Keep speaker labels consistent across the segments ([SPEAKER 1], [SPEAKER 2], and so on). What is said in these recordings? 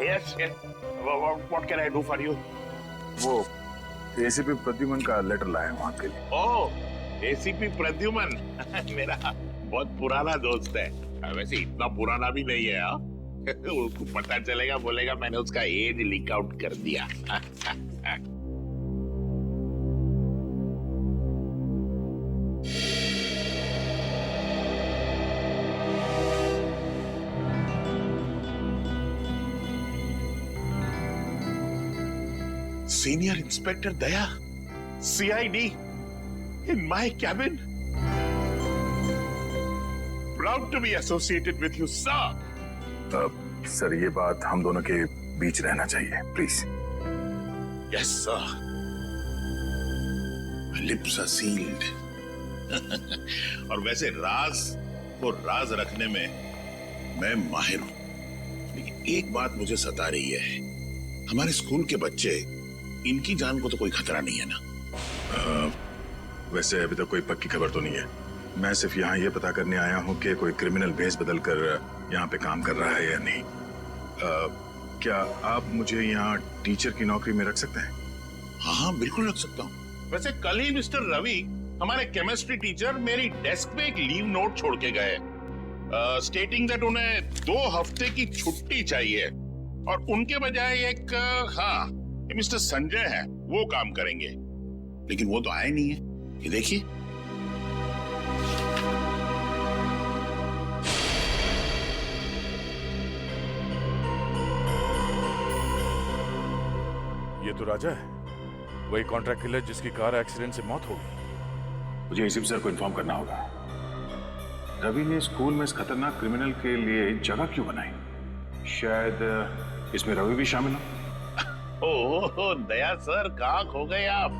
[SPEAKER 1] yes. What can I do for you?
[SPEAKER 2] वो ACP Pradyuman का letter लाया हूँ आपके लिए।
[SPEAKER 1] ओह, एसीपी प्रद्युमन मेरा बहुत पुराना दोस्त है। वैसे इतना पुराना भी नहीं है। उसको पता चलेगा, बोलेगा मैंने उसका एज लीक आउट कर दिया। Senior Inspector Daya, CID, in my cabin. Proud to be associated with you, sir.
[SPEAKER 2] Sir ये बात हम दोनों के बीच रहना चाहिए, please.
[SPEAKER 1] Yes, sir. My lips are sealed. और वैसे राज को राज रखने में मैं माहिर हूं, लेकिन एक बात मुझे सता रही है। हमारे स्कूल के बच्चे, इनकी जान को तो कोई खतरा नहीं है ना?
[SPEAKER 2] वैसे अभी तक कोई पक्की खबर तो नहीं है। मैं सिर्फ यहाँ ये पता करने आया हूँ कि कोई क्रिमिनल भेस बदल कर यहाँ पे काम कर रहा है या नहीं। क्या आप मुझे यहाँ टीचर की नौकरी में रख सकते हैं?
[SPEAKER 1] हाँ, बिल्कुल रख सकता हूँ। वैसे कल ही मिस्टर रवि, हमारे केमिस्ट्री टीचर, मेरी डेस्क पे एक लीव नोट छोड़ के गए, स्टेटिंग दैट उन्हें 2 हफ्ते की छुट्टी चाहिए और उनके बजाय एक मिस्टर संजय है, वो काम करेंगे। लेकिन वो तो आए नहीं है। ये देखिए।
[SPEAKER 3] ये तो राजा है, वही कॉन्ट्रैक्ट किलर जिसकी कार एक्सीडेंट से मौत हो गई।
[SPEAKER 2] मुझे एसीपी सर को इन्फॉर्म करना होगा। रवि ने स्कूल में इस खतरनाक क्रिमिनल के लिए जगह क्यों बनाई? शायद इसमें रवि भी शामिल हो।
[SPEAKER 1] ओह दया सर, कहाँ खो गए आप?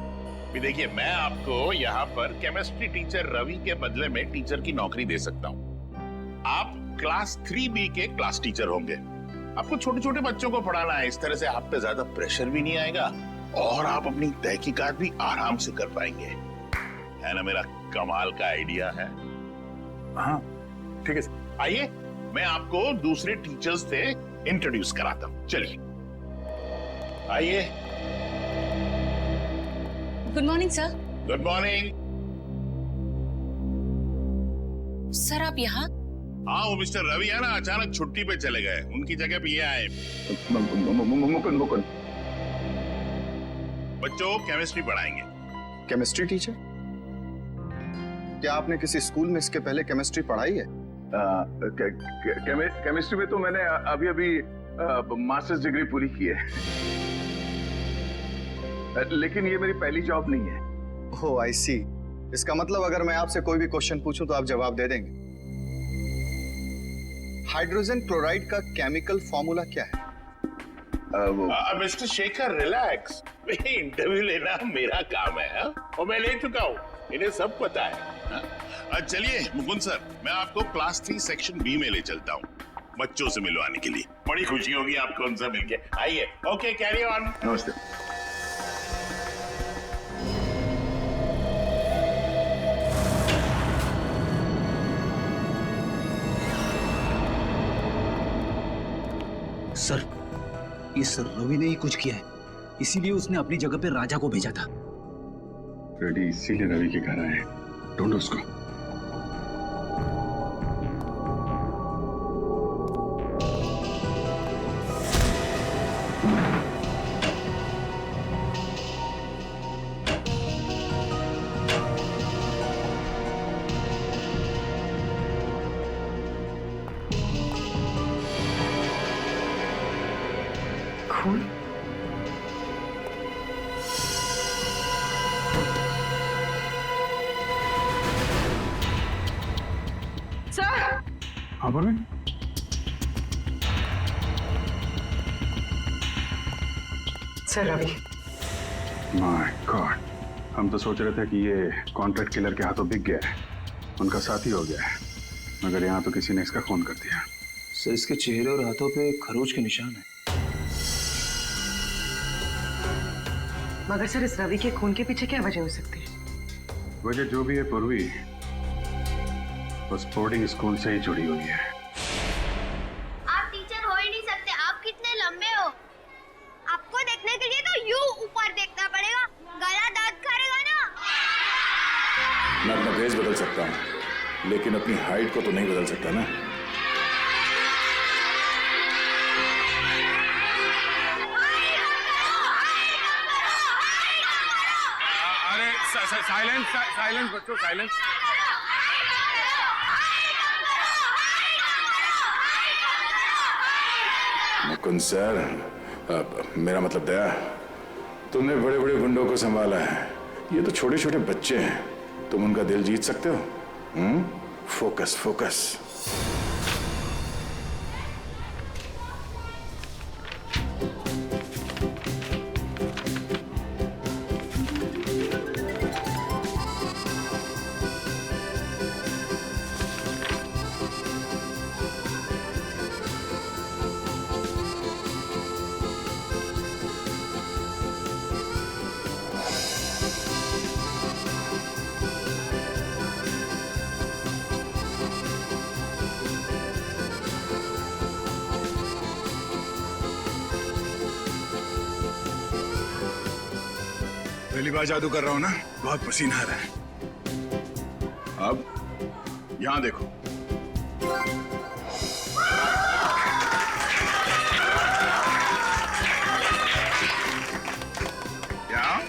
[SPEAKER 1] भी देखिए, मैं आपको यहाँ पर केमिस्ट्री टीचर रवि के बदले में टीचर की नौकरी दे सकता हूँ। आप क्लास 3B के क्लास टीचर होंगे। आपको छोटे छोटे बच्चों को पढ़ाना है। इस तरह से आप पे ज्यादा प्रेशर भी नहीं आएगा और आप अपनी तहकीकात भी आराम से कर पाएंगे। है ना मेरा कमाल का आइडिया है?
[SPEAKER 2] हाँ ठीक है।
[SPEAKER 1] आइए, मैं आपको दूसरे टीचर्स से इंट्रोड्यूस कराता हूँ। चलिए आइए।
[SPEAKER 4] Good morning sir.
[SPEAKER 1] Good morning.
[SPEAKER 4] Sir आप यहाँ?
[SPEAKER 1] हाँ, वो मिस्टर रवि है ना, अचानक छुट्टी पे चले गए। उनकी जगह पे ये आए।
[SPEAKER 2] मुकुंद।
[SPEAKER 1] बच्चों को केमिस्ट्री पढ़ाएंगे।
[SPEAKER 5] Chemistry teacher? क्या आपने किसी स्कूल में इसके पहले केमिस्ट्री पढ़ाई है?
[SPEAKER 2] केमिस्ट्री में तो मैंने अभी मास्टर्स डिग्री पूरी की है, लेकिन ये मेरी पहली जॉब नहीं है।
[SPEAKER 5] ओह आई सी। इसका मतलब अगर मैं आपसे कोई भी क्वेश्चन पूछूं तो आप जवाब दे देंगे। हाइड्रोजन क्लोराइड का केमिकल फॉर्मूला क्या है?
[SPEAKER 1] मिस्टर शेखर रिलैक्स, इंटरव्यू लेना मेरा काम है और मैं ले चुका हूँ, इन्हें सब पता है। चलिए मुकुंद सर, मैं आपको क्लास 3 सेक्शन B में ले चलता हूँ, बच्चों से मिलवाने के लिए। बड़ी खुशी होगी आपको उनसे मिलके। आइए। Okay, carry on.
[SPEAKER 2] नमस्ते।
[SPEAKER 6] सर, इस रवि ने ही कुछ किया है, इसीलिए उसने अपनी जगह पे राजा को भेजा था।
[SPEAKER 2] रेडी इसीलिए रवि के घर आए। ढूंढो उसको।
[SPEAKER 4] खून? सर!
[SPEAKER 2] हाँ Parveen.
[SPEAKER 4] Sir Ravi.
[SPEAKER 2] My god, हम तो सोच रहे थे कि ये कॉन्ट्रैक्ट किलर के हाथों बिक गया है, उनका साथी हो गया है, मगर यहाँ तो किसी ने इसका खून कर दिया।
[SPEAKER 6] सर, इसके चेहरे और हाथों पे खरोच के निशान है।
[SPEAKER 4] मगर सर, इस रवि के खून के पीछे क्या वजह हो सकती है?
[SPEAKER 2] वजह जो भी है पूर्वी, वो स्पोर्टिंग स्कूल से ही जुड़ी हुई है।
[SPEAKER 7] आप टीचर हो ही नहीं सकते, आप कितने लंबे हो।
[SPEAKER 2] भेस बदल सकता हूँ, लेकिन अपनी हाइट को तो नहीं बदल सकता ना।
[SPEAKER 3] अरे साइलेंस साइलेंस बच्चों, साइलेंस।
[SPEAKER 2] मुकुंद सर, मेरा मतलब दया, तुमने बड़े बड़े गुंडों को संभाला है, ये तो छोटे छोटे बच्चे हैं, तुम उनका दिल जीत सकते हो? Focus focus. पहली बार जादू कर रहा हूं ना, बहुत पसीना आ रहा है। अब यहां देखो। यहाँ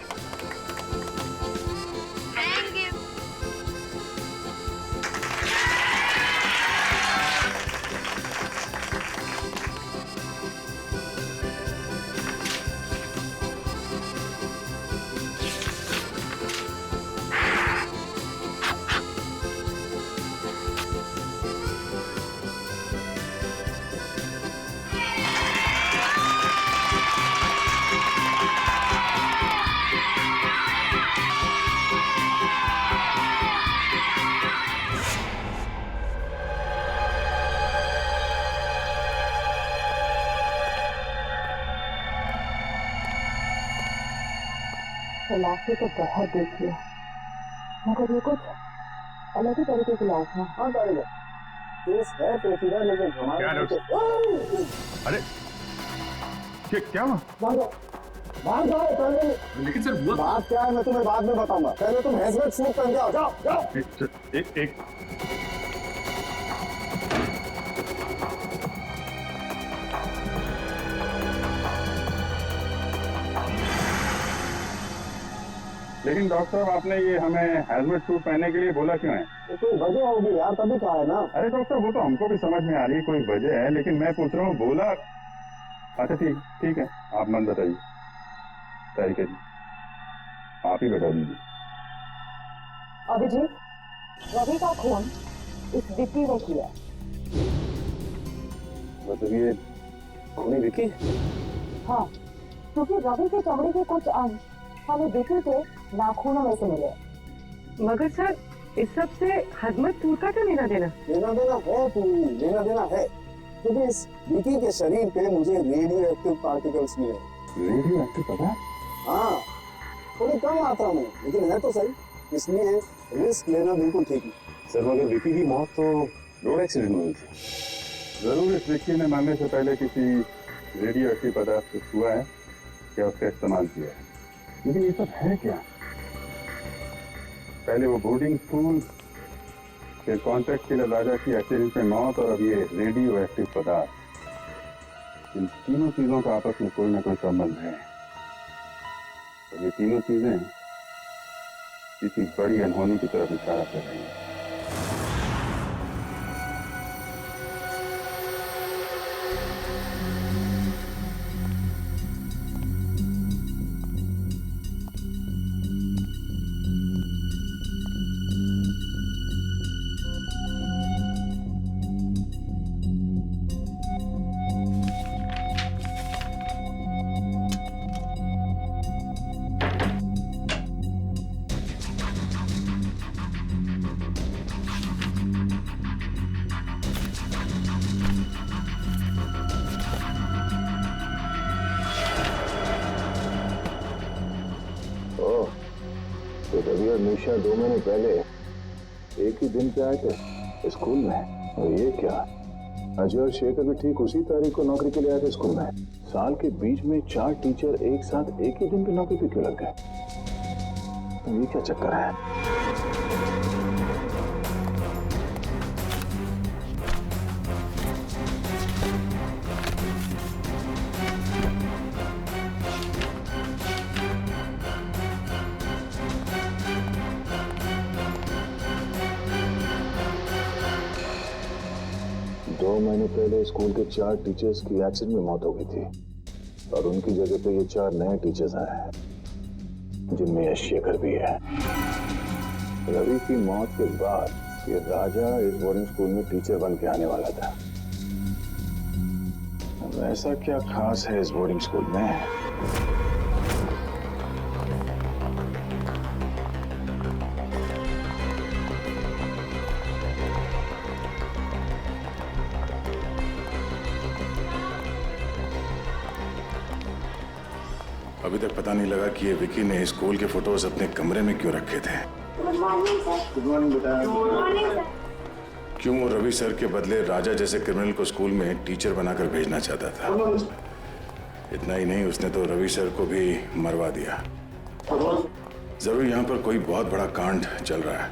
[SPEAKER 7] लाशें तो बहुत देख लिया, मगर ये कुछ अलग ही तरीके की लाश है। हाँ टाइगर, केस है पेचीदा, लेकिन हमारे
[SPEAKER 3] अरे क्या हुआ?
[SPEAKER 7] बाहर जाओ पहले।
[SPEAKER 3] लेकिन सर हुआ
[SPEAKER 7] बात क्या है मैं तुम्हें बाद में बताऊंगा, पहले तुम हेलमेट सूट पहन के आओ। जाओ जाओ।
[SPEAKER 3] एक
[SPEAKER 8] लेकिन डॉक्टर साहब, आपने ये हमें हेलमेट सूट पहनने के लिए बोला क्यों है?
[SPEAKER 7] तो कोई वजह होगी यार, तभी कहा है ना।
[SPEAKER 8] अरे डॉक्टर साहब, वो तो हमको भी समझ में आ रही है कोई वजह है, लेकिन मैं पूछ रहा हूँ बोला। अच्छा ठीक है, आप मन बताइए। तरीके जी आप ही बता दीजिए।
[SPEAKER 7] अभिजीत, रवि का खून इस विक्की ने किया।
[SPEAKER 8] मतलब ये खूनी विक्की?
[SPEAKER 7] हाँ, क्योंकि रवि के चमड़े के कुछ अंश हमें विक्की के नाखूनों में से मिले।
[SPEAKER 4] मगर सर, इस सब से हजमतपुर का तो लेना देना
[SPEAKER 7] लेना देना है, लेना देना है, क्योंकि इस विकी के शरीर पे मुझे रेडियो एक्टिव पार्टिकल्स मिले।
[SPEAKER 8] रेडियो एक्टिव पता?
[SPEAKER 7] हाँ, थोड़ी कम मात्रा में, लेकिन है तो सही, इसलिए रिस्क लेना बिल्कुल ठीक है।
[SPEAKER 8] सर मगर विक्की की मौत तो रोड एक्सीडेंट में हुई थी। जरूर इस विक्की ने मरने से पहले किसी रेडियो एक्टिव पदार्थ को छुआ है या उसका इस्तेमाल किया है। लेकिन ये सब है क्या? पहले वो बोर्डिंग स्कूल, फिर कॉन्ट्रैक्ट किलर राजा की एक्सीडेंट में मौत, और अब ये रेडियो एक्टिव पदार्थ। इन तीनों चीजों का आपस में कोई ना कोई संबंध है, और ये तीनों चीजें किसी बड़ी अनहोनी की तरफ इशारा कर रही हैं।
[SPEAKER 9] रवि और निशा 2 महीने पहले एक ही दिन पे आए थे स्कूल में, और ये क्या, अजय और शेखर भी ठीक उसी तारीख को नौकरी के लिए आए थे स्कूल में। साल के बीच में 4 टीचर एक साथ एक ही दिन पे नौकरी पे क्यों लग गए? ये क्या चक्कर है? महीने पहले स्कूल के 4 टीचर्स की एक्सीडेंट में मौत हो गई थी और उनकी जगह पे ये 4 नए टीचर्स आए हैं, जिनमें यश शेखर भी है। रवि की मौत के बाद ये राजा इस बोर्डिंग स्कूल में टीचर बन के आने वाला था। अब ऐसा क्या खास है इस बोर्डिंग स्कूल में?
[SPEAKER 2] अभी तक पता नहीं लगा कि ये विकी ने स्कूल के फोटोज अपने कमरे में क्यों रखे थे।
[SPEAKER 7] Good morning sir.
[SPEAKER 9] Good morning बेटा।
[SPEAKER 7] Good morning sir.
[SPEAKER 2] क्यों वो रवि सर के बदले राजा जैसे क्रिमिनल को स्कूल में टीचर बनाकर भेजना चाहता था। इतना ही नहीं, उसने तो रवि सर को भी मरवा दिया। जरूर यहाँ पर कोई बहुत बड़ा कांड चल रहा है।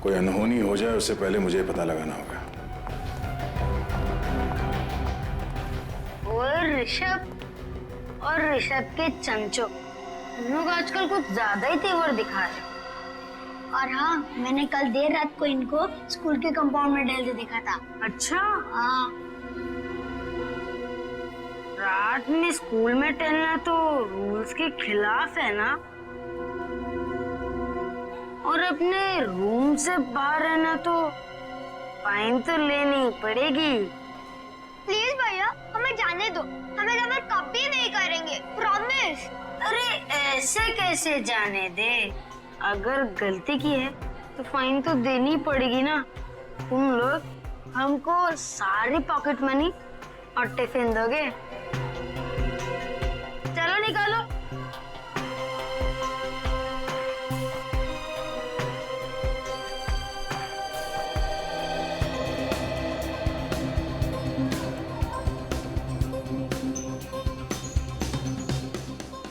[SPEAKER 2] कोई अनहोनी हो जाए उससे पहले मुझे पता लगाना होगा।
[SPEAKER 10] और ऋषभ और ऋषभ के चमचो, हम लोग आजकल कुछ ज्यादा ही तेवर दिखा रहे। और हाँ, मैंने कल देर रात को इनको स्कूल के कंपाउंड में टहलते देखा था।
[SPEAKER 4] अच्छा,
[SPEAKER 10] हाँ,
[SPEAKER 4] रात में स्कूल में टहलना तो रूल्स के खिलाफ है ना, और अपने रूम से बाहर रहना तो फाइन तो लेनी पड़ेगी।
[SPEAKER 10] प्लीज भैया, हमें जाने दो, हमें गलत कभी नहीं करेंगे, प्रॉमिस।
[SPEAKER 4] अरे ऐसे कैसे जाने दे? अगर गलती की है तो फाइन तो देनी पड़ेगी ना। तुम लोग हमको सारी पॉकेट मनी और टिफिन दोगे? चलो निकालो।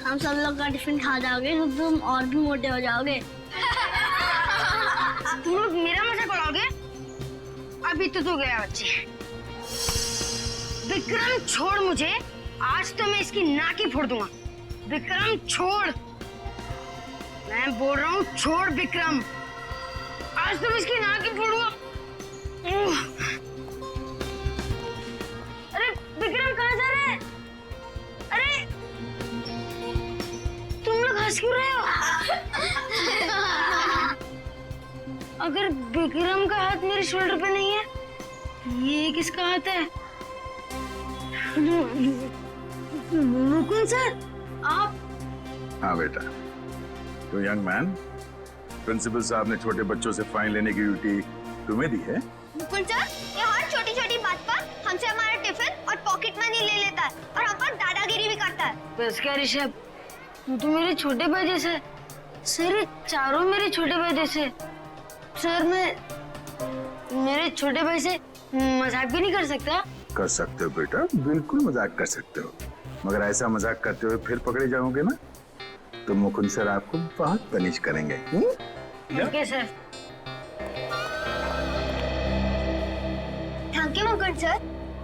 [SPEAKER 10] हम सब लोग का टिफिन खा जाओगे तो तुम और भी मोटे हो जाओगे।
[SPEAKER 4] तुम लोग मेरा मजाक उड़ाओगे? अभी तो गया बच्चे। विक्रम छोड़ मुझे, आज तो मैं इसकी नाक ही फोड़ दूंगा। विक्रम छोड़, मैं बोल रहा हूँ छोड़ विक्रम, आज तो मैं इसकी नाक ही फोड़ूंगा। अरे विक्रम कहाँ जा रहे हैं? अरे तुम लोग हंस क्यों रहे हो? अगर विक्रम का हाथ मेरे शोल्डर पे नहीं है, ये किसका हाथ है? मुकुंद सर, आप?
[SPEAKER 2] हाँ बेटा, तो यंग मैन, प्रिंसिपल साहब ने छोटे बच्चों से फाइन लेने की ड्यूटी तुम्हें दी है?
[SPEAKER 10] मुकुंद सर, ये हर छोटी छोटी बात पर हमसे हमारा टिफिन और पॉकेट मनी ले लेता है और हम पर दादागिरी भी करता है।
[SPEAKER 4] बस क्या ऋषभ, तू मेरे छोटे भाई जैसे। सर, ये चारों मेरे छोटे भाई जैसे। सर, मैं मेरे छोटे भाई से मजाक भी नहीं कर सकता?
[SPEAKER 2] कर सकते हो बेटा, बिल्कुल मजाक कर सकते हो, मगर ऐसा मजाक करते हुए फिर पकड़े जाओगे ना तो मुकुंद सर आपको बहुत पनिश करेंगे।
[SPEAKER 4] ठीक है sir.
[SPEAKER 10] Thank you Mukund sir.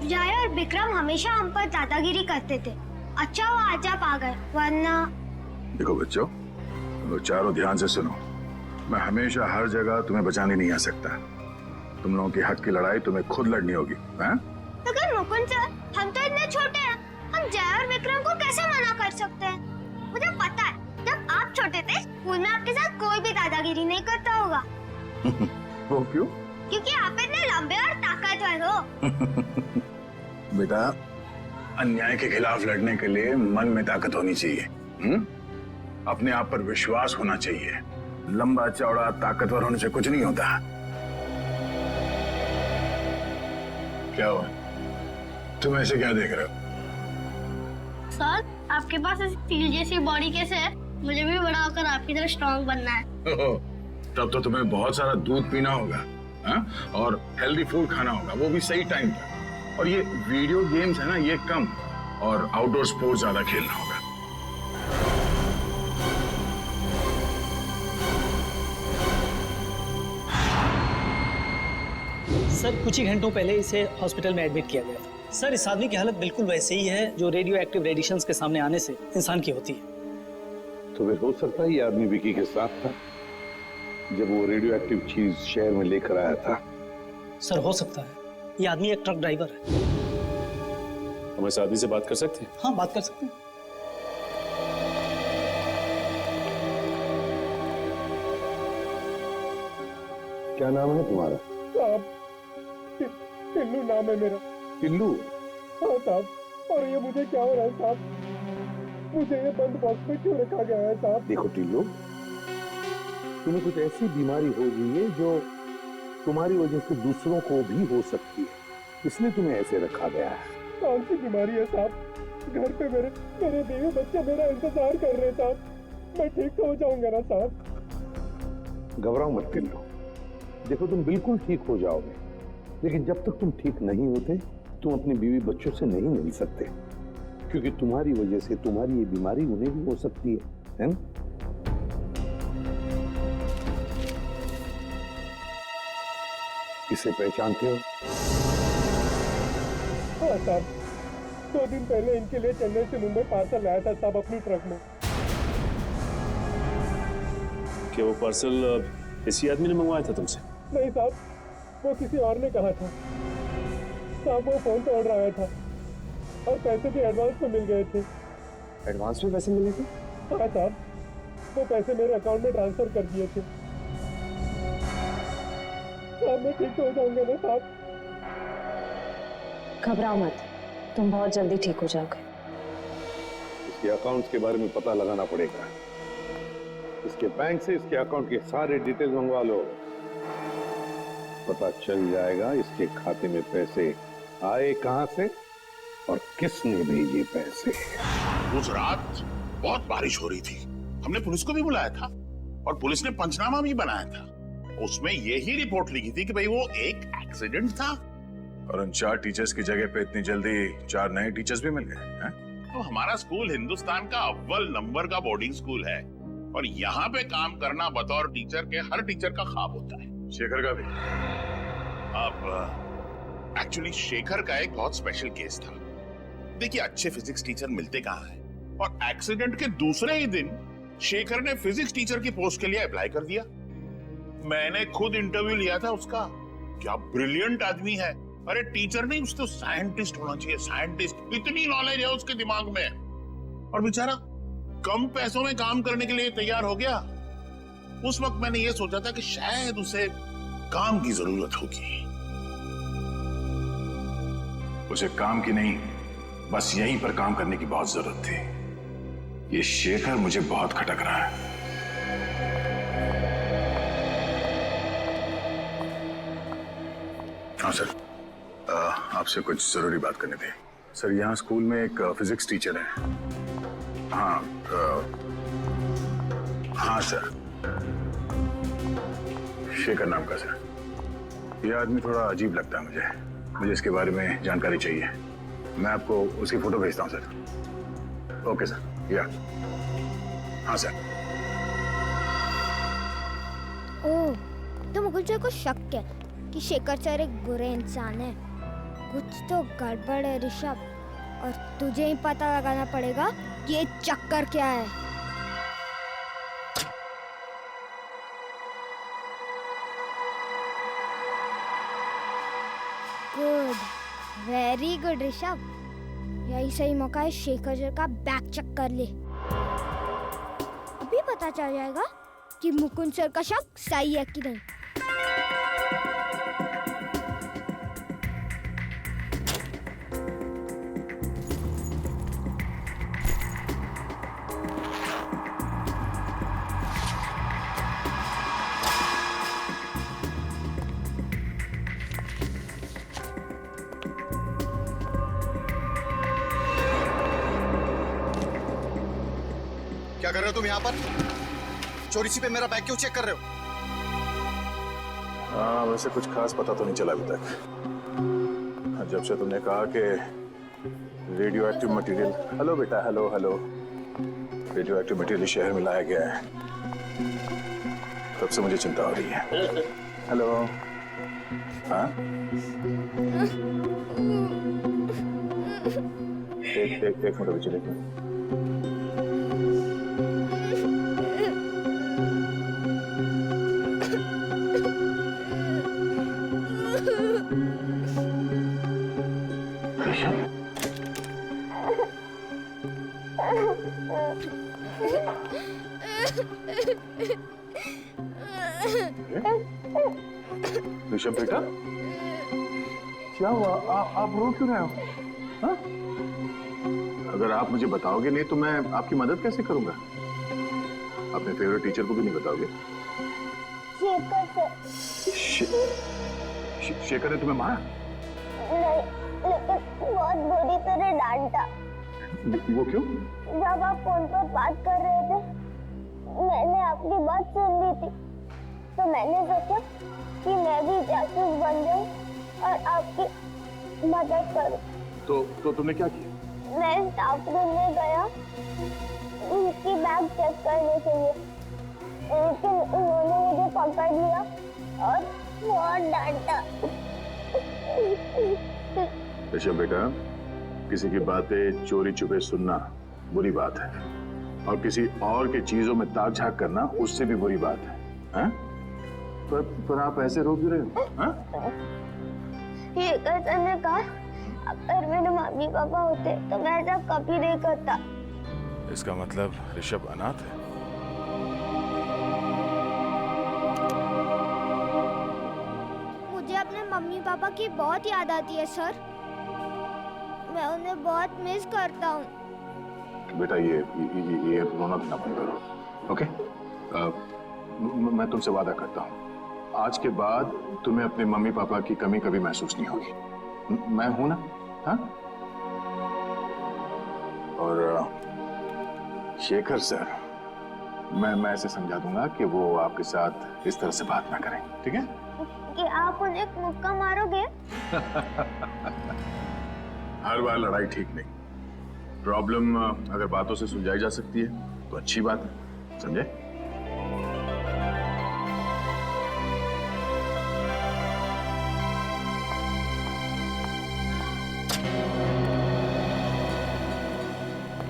[SPEAKER 10] जय और विक्रम हमेशा हम पर दादागिरी करते थे, अच्छा वो आज आप आ गए, वरना।
[SPEAKER 2] देखो बच्चों, तुम लोग चारों ध्यान से सुनो। मैं हमेशा हर जगह तुम्हें बचाने नहीं आ सकता। तुम लोगों के हक की लड़ाई तुम्हें खुद लड़नी होगी। हैं?
[SPEAKER 10] मगर मुकुंद सर, हम तो इतने छोटे हैं, हम जय और विक्रम को कैसे मना कर सकते हैं? मुझे पता है, जब आप छोटे थे स्कूल में आपके साथ कोई भी दादागिरी नहीं करता होगा।
[SPEAKER 2] वो क्यों?
[SPEAKER 10] क्योंकि आप इतने लंबे और ताकतवर हो।
[SPEAKER 2] बेटा, अन्याय के खिलाफ लड़ने के लिए मन में ताकत होनी चाहिए। अपने आप पर विश्वास होना चाहिए। लंबा चौड़ा ताकतवर होने से कुछ नहीं होता। क्या हुआ? तुम ऐसे क्या देख रहे हो?
[SPEAKER 10] सर, आपके पास ऐसी स्टील जैसी बॉडी कैसे है? मुझे भी बड़ा होकर आपकी तरह स्ट्रॉन्ग बनना है।
[SPEAKER 2] तब तो तुम्हें बहुत सारा दूध पीना होगा, हाँ? और हेल्दी फूड खाना होगा, वो भी सही टाइम पर। और ये वीडियो गेम्स है ना, ये कम, और आउटडोर स्पोर्ट्स ज्यादा खेलना होगा।
[SPEAKER 11] सर, कुछ ही घंटों पहले इसे हॉस्पिटल में एडमिट किया गया था। सर, इस आदमी की हालत बिल्कुल वैसे ही है जो रेडियो एक्टिव रेडिएशंस के सामने आने से इंसान की होती है।
[SPEAKER 8] तो फिर हो सकता है ये आदमी विकी के साथ था जब वो रेडियो एक्टिव चीज शहर में लेकर आया था।
[SPEAKER 11] सर, हो सकता है, ये आदमी एक ट्रक ड्राइवर है।
[SPEAKER 12] हम इस आदमी से बात कर सकते हैं?
[SPEAKER 11] हाँ, बात कर सकते हैं।
[SPEAKER 9] क्या नाम है तुम्हारा?
[SPEAKER 13] साहब, टिल्लू नाम है मेरा।
[SPEAKER 9] टिल्लू?
[SPEAKER 13] हाँ साहब। और ये मुझे क्या हो रहा है साहब? मुझे ये बंद बॉक्स में क्यों रखा गया है साहब?
[SPEAKER 9] देखो टिल्लू, तुम्हें कुछ ऐसी बीमारी हो गई है जो तुम्हारी वजह से दूसरों को भी हो सकती है, इसलिए तुम्हें ऐसे रखा गया है।
[SPEAKER 13] कौन सी बीमारी है साहब? घर पे मेरे बीवी बच्चे मेरा इंतजार कर रहे हैं साहब। मैं ठीक तो हो जाऊंगा ना साहब?
[SPEAKER 9] घबराओ मत टिल्लू, देखो तुम बिल्कुल ठीक हो जाओगे, लेकिन जब तक तुम ठीक नहीं होते तुम अपनी बीवी बच्चों से नहीं मिल सकते, क्योंकि तुम्हारी वजह से तुम्हारी ये बीमारी उन्हें भी हो सकती है ना? इसे पहचानते हो?
[SPEAKER 13] हाँ साहब, 2 दिन पहले इनके लिए चेन्नई से मुंबई पार्सल लाया था साहब अपनी ट्रक में।
[SPEAKER 12] क्या वो पार्सल इसी आदमी ने मंगवाया था तुमसे?
[SPEAKER 13] नहीं साहब, वो किसी और ने कहा था साहब। वो फोन पे ऑर्डर आया था और पैसे भी एडवांस में मिल गए थे।
[SPEAKER 9] एडवांस में पैसे मिले थे?
[SPEAKER 13] हाँ साहब, वो पैसे मेरे अकाउंट में ट्रांसफर कर दिए थे साहब। मैं ठीक हो जाऊंगा ना साहब?
[SPEAKER 7] घबराओ मत, तुम बहुत जल्दी ठीक हो जाओगे।
[SPEAKER 9] इसके अकाउंट्स के बारे में पता लगाना पड़ेगा। इसके बैंक से इसके अकाउंट के सारे डिटेल्स मंगवा लो, पता चल जाएगा इसके खाते में पैसे आए कहां से और किसने भेजे पैसे।
[SPEAKER 1] उस रात बहुत बारिश हो रही थी, हमने पुलिस को भी बुलाया था और पुलिस ने पंचनामा भी बनाया था। उसमें यही रिपोर्ट लिखी थी कि भाई वो एक एक्सीडेंट था।
[SPEAKER 2] और उन 4 टीचर्स की जगह पे इतनी जल्दी 4 नए टीचर्स भी मिल गए हैं?
[SPEAKER 1] तो हमारा स्कूल हिंदुस्तान का अव्वल नंबर का बोर्डिंग स्कूल है और यहाँ पे काम करना बतौर टीचर के हर टीचर का ख्वाब होता है।
[SPEAKER 2] शेखर का भी?
[SPEAKER 1] अब एक्चुअली शेखर का एक बहुत स्पेशल केस था। देखिए, अच्छे फिजिक्स टीचर मिलते कहाँ हैं, और एक्सीडेंट के दूसरे ही दिन शेखर ने फिजिक्स टीचर की पोस्ट के लिए अप्लाई कर दिया। मैंने खुद इंटरव्यू लिया था उसका। क्या ब्रिलियंट आदमी है। अरे टीचर नहीं, उसको साइंटिस्ट होना चाहिए, साइंटिस्ट। इतनी नॉलेज है उसके दिमाग में, और बेचारा कम पैसों में काम करने के लिए तैयार हो गया। उस वक्त मैंने ये सोचा था कि शायद उसे काम की जरूरत होगी।
[SPEAKER 2] उसे काम की नहीं, बस यहीं पर काम करने की बहुत जरूरत थी। ये शेखर मुझे बहुत खटक रहा है। हाँ सर, आपसे कुछ जरूरी बात करनी थी। सर, यहाँ स्कूल में एक फिजिक्स टीचर है। हाँ हाँ सर, शेखर नाम का सर। यह आदमी थोड़ा अजीब लगता है मुझे इसके बारे में जानकारी चाहिए। मैं आपको उसकी फोटो भेजता हूँ सर। ओके सर, या हाँ सर।
[SPEAKER 10] ओह, तो मुझे को शक है कि शेखर सर एक बुरे इंसान है। कुछ तो गड़बड़ है ऋषभ, और तुझे ही पता लगाना पड़ेगा कि ये चक्कर क्या है। Good, very good Rishabh. यही सही मौका है शेखर सर का बैक चेक कर ले। अभी पता चल जाएगा कि मुकुंद सर का शक सही है कि नहीं।
[SPEAKER 5] क्या कर रहे हो तुम यहाँ पर? चोरी छिपे मेरा बैग क्यों चेक कर रहे हो?
[SPEAKER 2] हाँ, वैसे कुछ खास पता तो नहीं चला अभी तक। जब से तुमने कहा कि रेडियो एक्टिव मटेरियल, हेलो बेटा, hello hello, radio active material शहर में लाया गया है, तब से मुझे चिंता हो रही है। हेलो, हाँ, एक मिनट पीछे देखो।
[SPEAKER 9] ऋषभ बेटा, क्या हुआ? आप रो क्यों रहे हो? हाँ? अगर आप मुझे बताओगे नहीं तो मैं आपकी मदद कैसे करूंगा? अपने फेवरेट टीचर को भी नहीं बताओगे? शेखर ने तुम्हें मारा?
[SPEAKER 10] नहीं, लेकिन बहुत बुरी तरह डांटा।
[SPEAKER 9] वो क्यों?
[SPEAKER 10] जब आप फोन पर बात कर रहे थे, मैंने आपकी बात सुन ली थी, तो मैंने सोचा कि मैं भी जासूस बन जाऊं और आपकी मदद करूं।
[SPEAKER 9] तो तुमने क्या किया?
[SPEAKER 10] मैं स्टाफ रूम में गया उनकी बैग चेक करने के लिए, लेकिन उन्होंने मुझे पकड़ लिया और बहुत डांटा।
[SPEAKER 9] ऋषभ बेटा, किसी की बातें चोरी छुपे सुनना बुरी बात है, और किसी और के चीजों में ताक झांक करना उससे भी बुरी बात है। हैं? पर आप ऐसे रो क्यों रहे हो? हाँ?
[SPEAKER 10] ये कैसे ने कहा, अगर मेरे मम्मी पापा होते तो मैं ऐसा कभी नहीं करता।
[SPEAKER 3] इसका मतलब ऋषभ अनाथ है।
[SPEAKER 10] मुझे अपने मम्मी पापा की बहुत याद आती है सर, मैं उन्हें बहुत मिस करता हूँ।
[SPEAKER 9] बेटा ये रोना धोना बंद करो, ओके? मैं तुमसे वादा करता हूँ, आज के बाद तुम्हें अपने मम्मी पापा की कमी कभी महसूस नहीं होगी। मैं हूं ना? हाँ? और शेखर सर, मैं ऐसे समझा दूंगा कि वो आपके साथ इस तरह से बात ना करें, ठीक है?
[SPEAKER 10] कि आप उन्हें एक मुक्का मारोगे?
[SPEAKER 2] हर बार लड़ाई ठीक नहीं। प्रॉब्लम अगर बातों से सुलझाई जा सकती है तो अच्छी बात है, समझे?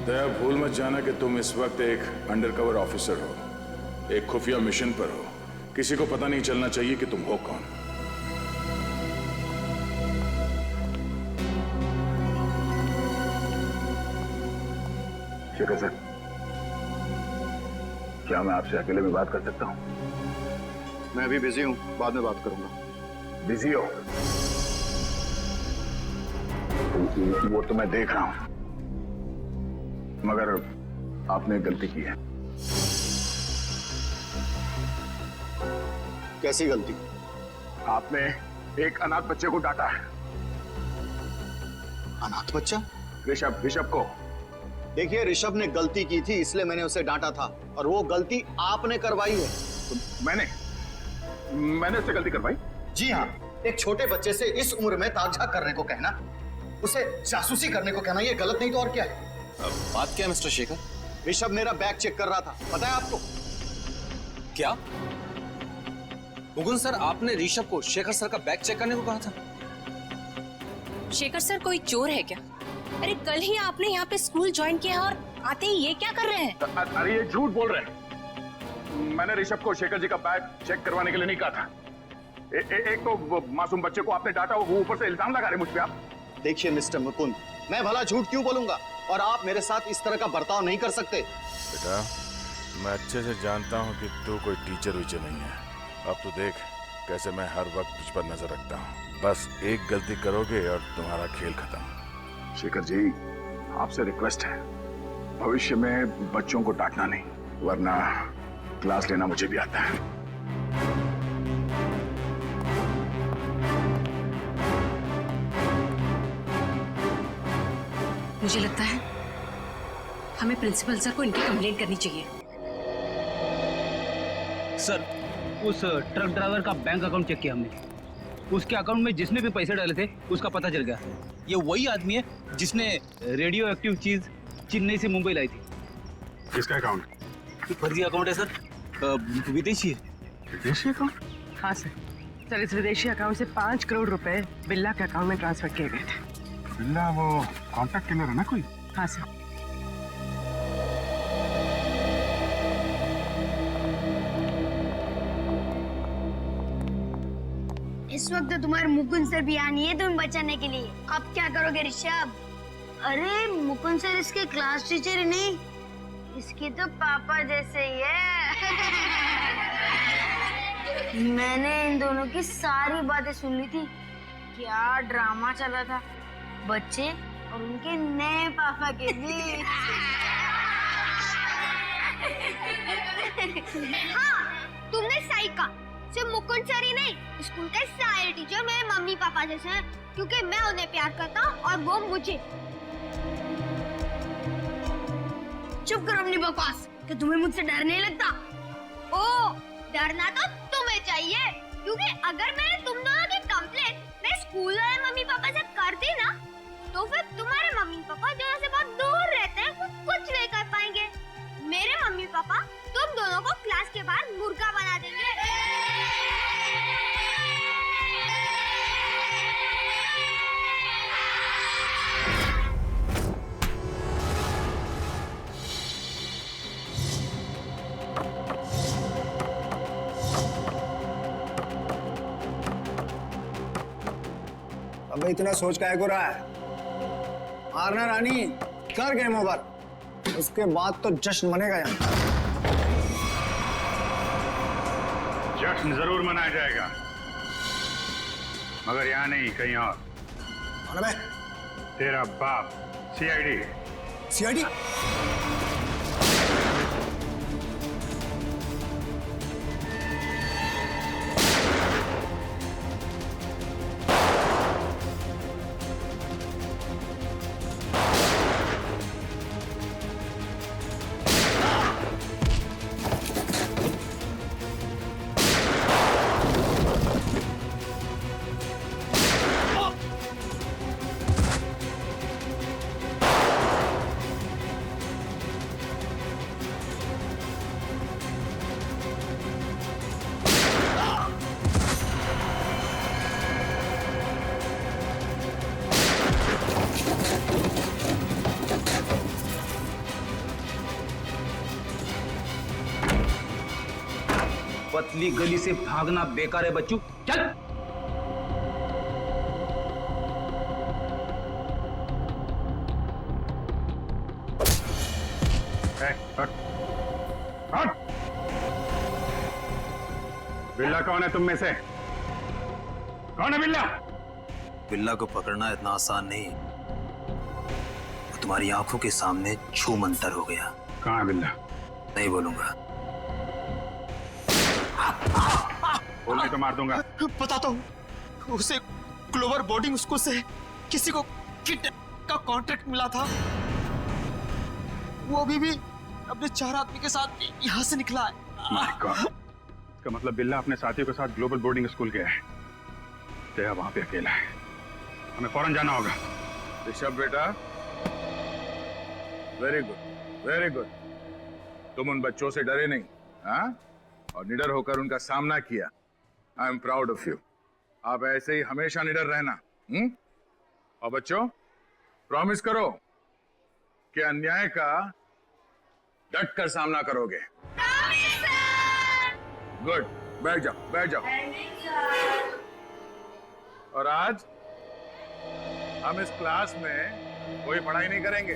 [SPEAKER 2] दया, भूल मत जाना कि तुम इस वक्त एक अंडरकवर ऑफिसर हो, एक खुफिया मिशन पर हो। किसी को पता नहीं चलना चाहिए कि तुम हो कौन।
[SPEAKER 9] शेखर सर, क्या मैं आपसे अकेले में बात कर सकता हूँ?
[SPEAKER 5] मैं अभी बिजी हूँ, बाद में बात करूंगा।
[SPEAKER 9] बिजी हो? वो तो मैं देख रहा हूँ, मगर आपने गलती की है।
[SPEAKER 5] कैसी गलती?
[SPEAKER 9] आपने एक अनाथ बच्चे को डांटा है।
[SPEAKER 5] अनाथ बच्चा?
[SPEAKER 9] ऋषभ को।
[SPEAKER 5] देखिए, ऋषभ ने गलती की थी इसलिए मैंने उसे डांटा था, और वो गलती आपने करवाई है।
[SPEAKER 9] तो मैंने उससे गलती करवाई?
[SPEAKER 5] जी हाँ, एक छोटे बच्चे से इस उम्र में ताक-झाक करने को कहना, उसे जासूसी करने को कहना, ये गलत नहीं तो और क्या है?
[SPEAKER 14] बात क्या है मिस्टर शेखर?
[SPEAKER 5] ऋषभ मेरा बैग चेक कर रहा था, पता है आपको?
[SPEAKER 14] क्या मुकुंद सर, आपने ऋषभ को शेखर सर का बैग चेक करने को कहा था?
[SPEAKER 15] शेखर सर कोई चोर है क्या? अरे कल ही आपने यहाँ पे स्कूल ज्वाइन किया और आते ही ये क्या कर रहे हैं?
[SPEAKER 9] अरे ये झूठ बोल रहे हैं। मैंने ऋषभ को शेखर जी का बैग चेक करवाने के लिए नहीं कहा था। एक तो मासूम बच्चे को आपने डांटा, वो ऊपर से इल्जाम लगा रहे मुझ पे आप।
[SPEAKER 5] देखिए मिस्टर मुकुंद, मैं भला झूठ क्यों बोलूंगा, और आप मेरे साथ इस तरह का बर्ताव नहीं कर सकते।
[SPEAKER 3] बेटा, मैं अच्छे से जानता हूँ कि तू कोई टीचर वीचर नहीं है। अब तो देख कैसे मैं हर वक्त तुझ पर नजर रखता हूँ। बस एक गलती करोगे और तुम्हारा खेल खत्म।
[SPEAKER 9] शेखर जी, आपसे रिक्वेस्ट है, भविष्य में बच्चों को डांटना नहीं, वरना क्लास लेना मुझे भी आता है।
[SPEAKER 15] मुझे लगता है हमें प्रिंसिपल सर को इनकी कंप्लेंट करनी चाहिए।
[SPEAKER 6] सर, उस ट्रक ड्राइवर का बैंक अकाउंट चेक किया हमने, उसके अकाउंट में जिसने भी पैसे डाले थे उसका पता चल गया। ये वही आदमी है जिसने रेडियो एक्टिव चीज चेन्नई से मुंबई लाई थी।
[SPEAKER 9] किसका अकाउंट?
[SPEAKER 6] फर्जी अकाउंट है सर, विदेशी है।
[SPEAKER 9] विदेशी अकाउंट?
[SPEAKER 16] हाँ सर, इस विदेशी अकाउंट से 5 करोड़ रुपए बिल्ला के अकाउंट में ट्रांसफर किए गए थे।
[SPEAKER 9] बिल्ला वो कॉन्टैक्ट किलर है ना कोई?
[SPEAKER 16] हाँ सर।
[SPEAKER 10] इस वक्त तुम्हारे मुकुंद सर भी आनी है तुम्हें बचाने के लिए। अब क्या करोगे ऋषभ?
[SPEAKER 4] अरे मुकुंद सर इसके क्लास टीचर ही नहीं, इसके तो पापा जैसे ही है। मैंने इन दोनों की सारी बातें सुन ली थी। क्या ड्रामा चला था बच्चे और उनके नए पापा के बीच।
[SPEAKER 10] हाँ, तुमने सही कहा। सिर्फ मुकुंद सर ही नहीं, स्कूल के सारे टीचर मेरे मम्मी पापा जैसे हैं, क्योंकि मैं उन्हें प्यार करता हूँ और वो मुझे।
[SPEAKER 4] चुप करो अपनी बकवास। कि तुम्हें मुझसे डर नहीं लगता?
[SPEAKER 10] ओ, डरना तो तुम्हें चाहिए, क्योंकि अगर मैंने तुम दोनों की कंप्लेंट मैं स्कूल वाले मम्मी पापा से कर दी ना, तो फिर तुम्हारे मम्मी पापा जो से बहुत दूर रहते हैं वो कुछ नहीं कर पाएंगे। मेरे मम्मी पापा तुम दोनों को क्लास के बाहर मुर्गा बना देंगे।
[SPEAKER 5] अबे इतना सोच काहे को रहा है? मारना रानी, कर गेम ओवर। उसके बाद तो जश्न मनेगा यहाँ।
[SPEAKER 8] जश्न जरूर मनाया जाएगा, मगर यहाँ नहीं, कहीं और।
[SPEAKER 5] कौन है?
[SPEAKER 8] तेरा बाप, सीआईडी।
[SPEAKER 5] सीआईडी?
[SPEAKER 6] पतली गली से भागना बेकार है बच्चू, चल।
[SPEAKER 8] हट। बिल्ला कौन है तुम में से? कौन है बिल्ला?
[SPEAKER 14] बिल्ला को पकड़ना इतना आसान नहीं। वो तुम्हारी आंखों के सामने छू मंतर हो गया।
[SPEAKER 8] कहाँ है बिल्ला?
[SPEAKER 14] नहीं बोलूंगा।
[SPEAKER 8] बोलने तो मार दूंगा।
[SPEAKER 5] बताता हूँ। उसे क्लोवर बोर्डिंग स्कूल से किसी को किडनैप का कॉन्ट्रैक्ट मिला था। वो अभी भी अपने 4 आदमी के साथ यहाँ से निकला है।
[SPEAKER 8] My God. इसका मतलब बिल्ला अपने साथियों के साथ ग्लोबल बोर्डिंग स्कूल गया है। तेरा वहां पे अकेला है, हमें फौरन जाना होगा।
[SPEAKER 2] ऋषभ बेटा, वेरी गुड, वेरी गुड। तुम उन बच्चों से डरे नहीं, हाँ? और निडर होकर उनका सामना किया। I am proud of you. आप ऐसे ही हमेशा निडर रहना। और बच्चों, प्रॉमिस करो कि अन्याय का डट कर सामना करोगे। गुड, बैठ जाओ, बैठ जाओ। और आज हम इस क्लास में कोई पढ़ाई नहीं करेंगे।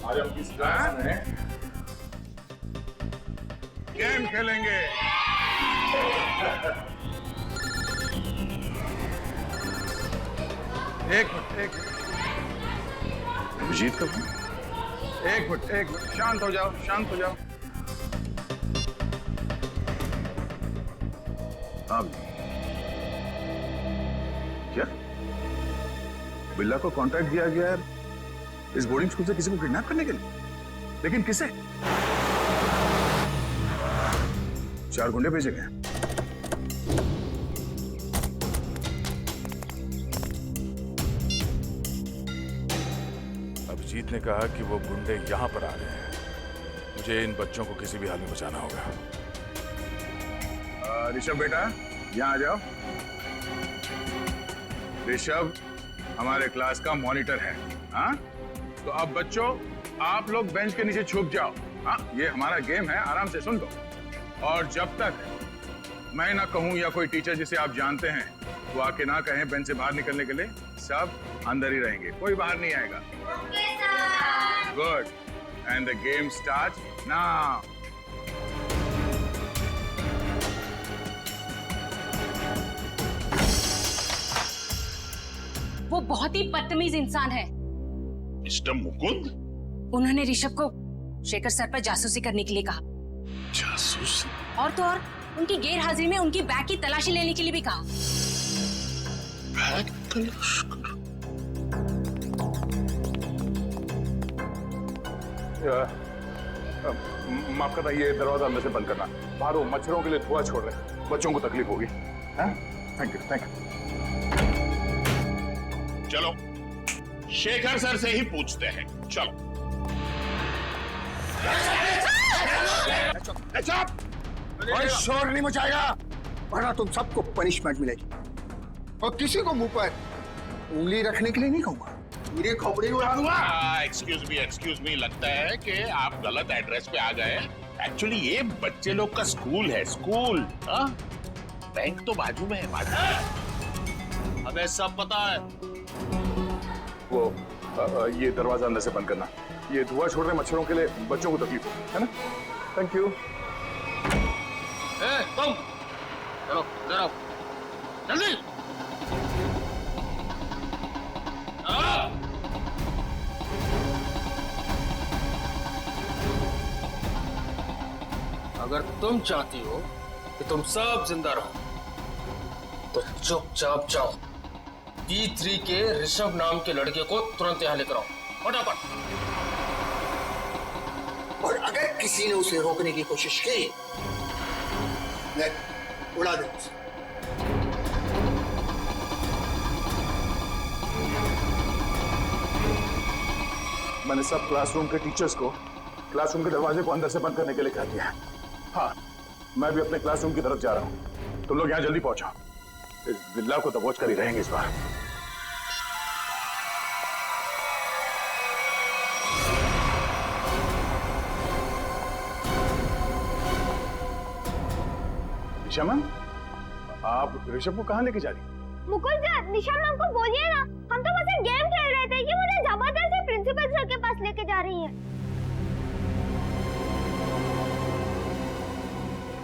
[SPEAKER 2] आज हम इस क्लास में गेम खेलेंगे। एक मिनट,
[SPEAKER 1] अभिजीत कब?
[SPEAKER 2] एक मिनट, शांत हो जाओ, शांत हो जाओ। अब क्या बिल्ला को कॉन्ट्रैक्ट दिया गया है इस बोर्डिंग स्कूल से किसी को किडनैप करने के लिए? लेकिन किसे? 4 गुंडे भेजे गए।
[SPEAKER 3] अभिजीत ने कहा कि वो गुंडे यहाँ पर आ रहे हैं। मुझे इन बच्चों को किसी भी हाल में बचाना होगा।
[SPEAKER 2] ऋषभ बेटा, यहाँ आ जाओ। ऋषभ हमारे क्लास का मॉनिटर है, हाँ? तो अब बच्चों, आप लोग बेंच के नीचे छुप जाओ। हाँ, ये हमारा गेम है, आराम से सुन लो। और जब तक मैं ना कहूं या कोई टीचर जिसे आप जानते हैं वो आके ना कहें बेंच से बाहर निकलने के लिए, सब अंदर ही रहेंगे, कोई बाहर नहीं आएगा। Good, and the game start now.
[SPEAKER 15] बहुत ही बदतमीज इंसान है।
[SPEAKER 1] मिस्टर मुकुंद?
[SPEAKER 15] उन्होंने ऋषभ को शेखर सर पर जासूसी करने के लिए कहा।
[SPEAKER 1] जासूस?
[SPEAKER 15] और तो और उनकी गैर हाजिरी में उनकी बैग की तलाशी लेने के लिए भी कहा।
[SPEAKER 1] बैग तलाश कर?
[SPEAKER 2] माफ करना, ये दरवाजा अंदर से बंद करना। बाहर वो मच्छरों के लिए धुआं छोड़ रहे हैं, बच्चों को तकलीफ होगी। Thank you, thank you.
[SPEAKER 1] चलो शेखर सर से ही पूछते हैं, चलो।
[SPEAKER 5] कोई शोर नहीं मचाएगा, वरना तुम सबको पनिशमेंट मिलेगी। और किसी को मुंह पर उंगली रखने के लिए नहीं कहूंगा, पूरी खोपड़ी उड़ा दूंगा।
[SPEAKER 1] एक्सक्यूज मी, लगता है कि आप गलत एड्रेस पे आ गए। एक्चुअली ये बच्चे लोग का स्कूल है, स्कूल। बैंक तो बाजू में है, बाजू में।
[SPEAKER 12] हमें सब पता है।
[SPEAKER 2] वो ये दरवाजा अंदर से बंद करना। ये धुआं छोड़ रहे मच्छरों के लिए बच्चों को तकलीफ होगी, है ना? Thank you.
[SPEAKER 12] तुम चलो इधर आओ, जल्दी। अगर तुम चाहती हो कि तुम सब जिंदा रहो तो चुपचाप जाओ। D3 के ऋषभ नाम के लड़के को तुरंत यहाँ लेकर आओ, फटाफट।
[SPEAKER 5] और अगर किसी ने उसे रोकने की कोशिश की, मैं उड़ा दूंगा उसे।
[SPEAKER 2] मैंने सब क्लासरूम के टीचर्स को क्लासरूम के दरवाजे को अंदर से बंद करने के लिए कह दिया है। हाँ, मैं भी अपने क्लासरूम की तरफ जा रहा हूँ। तुम लोग यहाँ जल्दी पहुंचो। इस बिल्ला को दबोच कर ही रहेंगे इस बार। निशा मैम, आप ऋषभ को कहाँ लेके जा रही?
[SPEAKER 10] मुकुंद सर, निशा मैम को बोलिए ना, हम तो बस एक गेम खेल रहे थे, ये मुझे जबरदस्ती प्रिंसिपल सर के पास लेके जा रही है।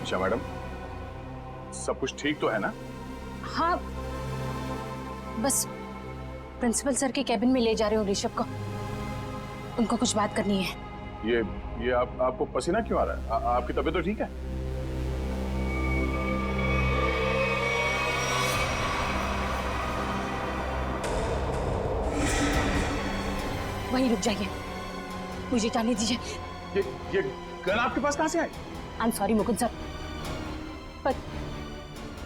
[SPEAKER 2] निशा मैडम, सब कुछ ठीक तो है ना?
[SPEAKER 15] हाँ, बस प्रिंसिपल सर के कैबिन में ले जा रहे हो ऋषभ को। उनको कुछ बात करनी है।
[SPEAKER 2] ये आपको पसीना क्यों आ रहा है? आपकी तबीयत तो ठीक है?
[SPEAKER 15] वहीं रुक जाइए, मुझे जाने दीजिए।
[SPEAKER 2] ये गन आपके पास कहाँ से आई?
[SPEAKER 15] I am sorry Mukund sir,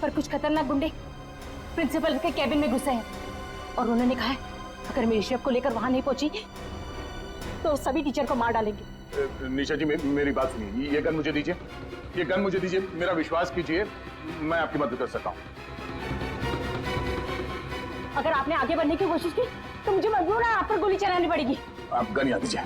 [SPEAKER 15] पर कुछ खतरनाक गुंडे प्रिंसिपल के कैबिन में घुसे हैं और उन्होंने कहा है अगर मैं ऋषभ को लेकर वहां नहीं पहुंची तो सभी टीचर को मार डालेंगे।
[SPEAKER 2] निशा जी, मेरी बात सुनिए। ये गन मुझे दीजिए, ये गन मुझे दीजिए। मेरा विश्वास कीजिए, मैं आपकी मदद कर सकता हूँ।
[SPEAKER 15] अगर आपने आगे बढ़ने की कोशिश की तो मुझे मजबूर है आप पर गोली चलानी पड़ेगी।
[SPEAKER 2] आप गन यहाँ दीजिए।